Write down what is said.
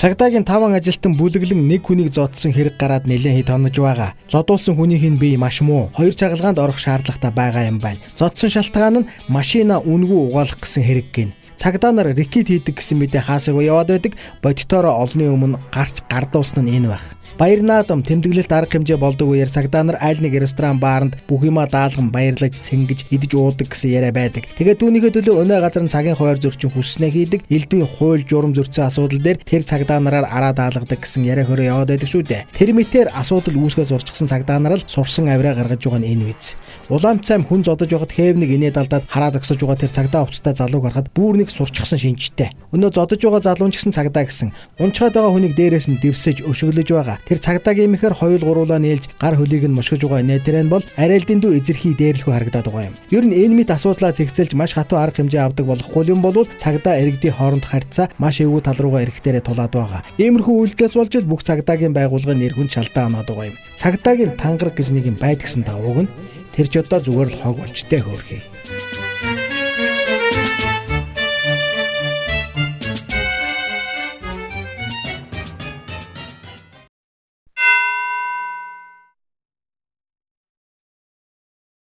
Цагдаагийн 5 ажилтан бүлэглэн нэг хүнийг зодсон хэрэг гараад нэлээд хэд хонож байгаа. Зодуулсан хүнийх нь бие маш муу. 2 чагалгаанд орох шаардлагатай байгаа юм байна. Зодсон шалтгаан нь машина үнгүй угаалах гэсэн хэрэг гин. Цагдаа нар рекет хийдэг гэсэн мэдээ хаасаагүй яваад байдаг. Бодитоороо олонний өмнө гарч гардуусна нь энэ байх. Баяр наадам тэмдэглэлт арга хэмжээ болдог үеэр цагдаа нар аль нэг ресторан баарнд бүх юмаа даалган баярлаж сэнгэж идэж уудаг гэсэн яриа байдаг. Тэгээд түүнийхээ төлөө өнөө газар нь цагийн хуваар зөрчин хүснээ хийдэг. Элдвийн хууль журам зөрчсөн асуудал дээр тэр цагдаа нараар араа даалгадаг гэсэн яриа хөрөө яваад байдаг шүү дээ. Тэр мэтээр асуудал үүсгээс урчсан цагдаа нар л сурсан авираа гаргаж байгаа нь энэ биз. Улаан цайм хүн зодож байхад хээвнэг инээ далдаад хараа зогсож байгаа тэр цагдаа хувцастай залууг харахад бүр нэг сурчсан шинжтэй. Өнөө зодож байгаа залуун ч гэсэн цагдаа гэсэн. Унчаад байгаа хүнийг дээрээс нь дэвсэж өшөглөж байгаа. Тэр цагдаагийн мэхэр хоёул гуруулаа нээлж гар хөлийг нь мушгиж байгаа нэтэрэн бол арайлдын дүү эзэрхий дээрлэхүү харагдаад байгаа юм. Ер нь энэ мэт асуудлаа зэгцэлж маш хатуу арга хэмжээ авдаг болохгүй юм бол цагдаа иргэдийн хооронд харьцаа маш эвгүй тал руугаа эрэхтэрэ тулаад байгаа. Иймэрхүү үйлдэлээс болж бүх цагдаагийн байгууллагын нэр хүн шалдаа оноод байгаа юм. Цагдаагийн тангараг гэж нэг юм байдаг гэсэн давууг нь тэр ч одоо зүгээр л хог болчтой хөөрхий.